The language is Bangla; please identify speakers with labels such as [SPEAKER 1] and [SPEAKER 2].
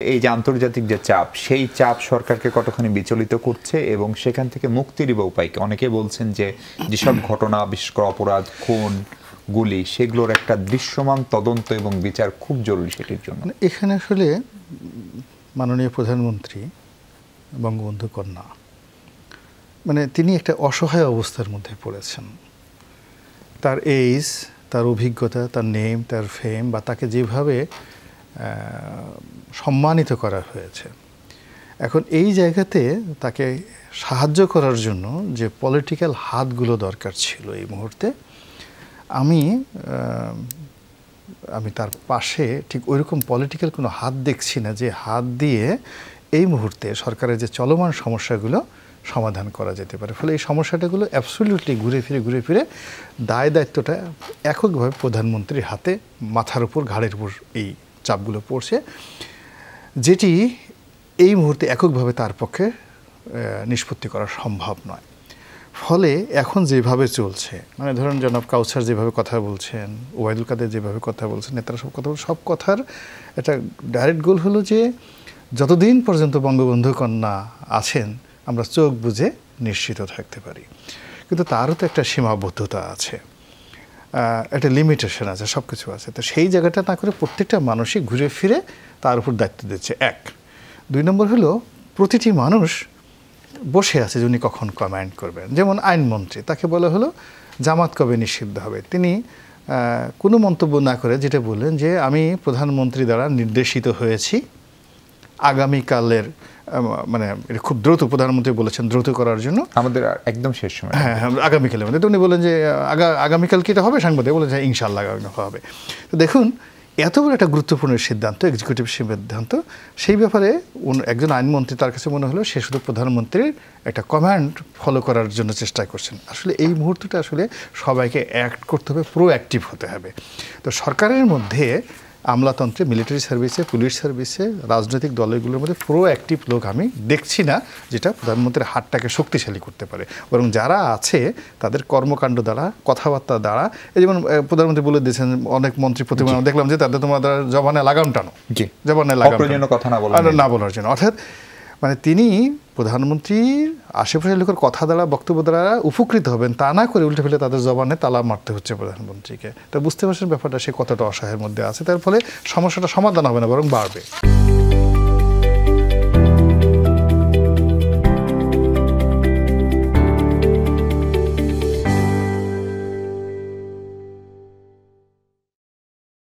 [SPEAKER 1] এই যে আন্তর্জাতিক যে চাপ, সেই চাপ সরকারকে কতখানি বিচলিত করছে এবং সেখান থেকে মুক্তির উপায় কি? অনেকে বলছেন যে যেসব ঘটনা, বিশেষ করে অপরাধ, খুন, গুলি, সেগুলোর একটা দৃশ্যমান তদন্ত এবং বিচার খুব জরুরি সেটির জন্য।
[SPEAKER 2] এখানে আসলে মাননীয় প্রধানমন্ত্রী বঙ্গবন্ধু কন্যা মানে তিনি একটা অসহায় অবস্থার মধ্যে পড়েছেন। তার এজ, তার অভিজ্ঞতা, তার নেম, তার ফেম বা তাকে যেভাবে সম্মানিত করা হয়েছে, এখন এই জায়গাতে তাকে সাহায্য করার জন্য যে পলিটিক্যাল হাতগুলো দরকার ছিল এই মুহূর্তে, আমি তার পাশে ঠিক ওইরকম পলিটিক্যাল কোনো হাত দেখছি না যে হাত দিয়ে এই মুহূর্তে সরকারের যে চলমান সমস্যাগুলো সমাধান করা যেতে পারে। ফলে এই সমস্যাটাগুলো অ্যাবসলিউটলি ঘুরে ফিরে দায় দায়িত্বটা এককভাবে প্রধানমন্ত্রীর হাতে, মাথার উপর, ঘাড়ের উপর এই চাপগুলো পড়ছে, যেটি এই মুহূর্তে এককভাবে তার পক্ষে নিষ্পত্তি করা সম্ভব নয়। ফলে এখন যেভাবে চলছে, মানে ধরুন জনাব কাউসার যেভাবে কথা বলছেন, ওবায়দুল কাদের যেভাবে কথা বলছেন, নেতারা সব কথার একটা ডাইরেক্ট গোল হলো যে যতদিন পর্যন্ত বঙ্গবন্ধু কন্যা আছেন আমরা চোখ বুজে নিশ্চিত থাকতে পারি। কিন্তু তারও তো একটা সীমাবদ্ধতা আছে, একটা লিমিটেশন আছে, সব কিছু আছে। তো সেই জায়গাটা না করে প্রত্যেকটা মানুষই ঘুরে ফিরে তার উপর দায়িত্ব দিচ্ছে। এক, দুই নম্বর হলো প্রতিটি মানুষ বসে আছে যে উনি কখন কমান্ড করবেন। যেমন আইনমন্ত্রী, তাকে বলা হলো জামাত কবে নিষিদ্ধ হবে, তিনি কোনো মন্তব্য না করে যেটা বললেন যে আমি প্রধানমন্ত্রী দ্বারা নির্দেশিত হয়েছি আগামীকালের, মানে খুব দ্রুত প্রধানমন্ত্রী বলেছেন দ্রুত করার জন্য,
[SPEAKER 1] আমাদের একদম শেষ সময়,
[SPEAKER 2] হ্যাঁ আগামীকালের মধ্যে। তো উনি বলেন যে আগামীকাল কি এটা হবে, সাংবাদিক বলেন যে ইনশাআল্লাহ হবে। তো দেখুন এত বড় একটা গুরুত্বপূর্ণ সিদ্ধান্ত, এক্সিকিউটিভ সিদ্ধান্ত, সেই ব্যাপারে একজন আইনমন্ত্রী, তার কাছে মনে হলো সে শুধু প্রধানমন্ত্রীর একটা কমান্ড ফলো করার জন্য চেষ্টা করছেন। আসলে এই মুহূর্তটা আসলে সবাইকে অ্যাক্ট করতে হবে, প্রোঅ্যাক্টিভ হতে হবে। তো সরকারের মধ্যে আমলাতন্ত্রে, মিলিটারি সার্ভিসে, পুলিশ সার্ভিসে, রাজনৈতিক দলগুলোর মধ্যে প্রোঅ্যাক্টিভ লোক আমি দেখছি না, যেটা প্রধানমন্ত্রীর হাতটাকে শক্তিশালী করতে পারে। বরং যারা আছে তাদের কর্মকাণ্ড দ্বারা, কথাবার্তা দ্বারা, এই যেমন প্রধানমন্ত্রী বলে দিয়েছেন অনেক মন্ত্রী প্রতিমা দেখলাম যে তাদের তোমাদের জবানে লাগাম টানো, জবানে লাগাম
[SPEAKER 1] কথা
[SPEAKER 2] না বলার জন্য। অর্থাৎ মানে তিনি প্রধানমন্ত্রীর আশেপাশের লোকের কথা দ্বারা, বক্তব্য দ্বারা উপকৃত হবেন, তা না করে উল্টে ফেলে তাদের জবানে তালা মারতে হচ্ছে প্রধানমন্ত্রীকে। তা বুঝতে পারছেন ব্যাপারটা সে কতটা অসহায়ের মধ্যে আছে। তার ফলে সমস্যাটা সমাধান হবে না, বরং বাড়বে।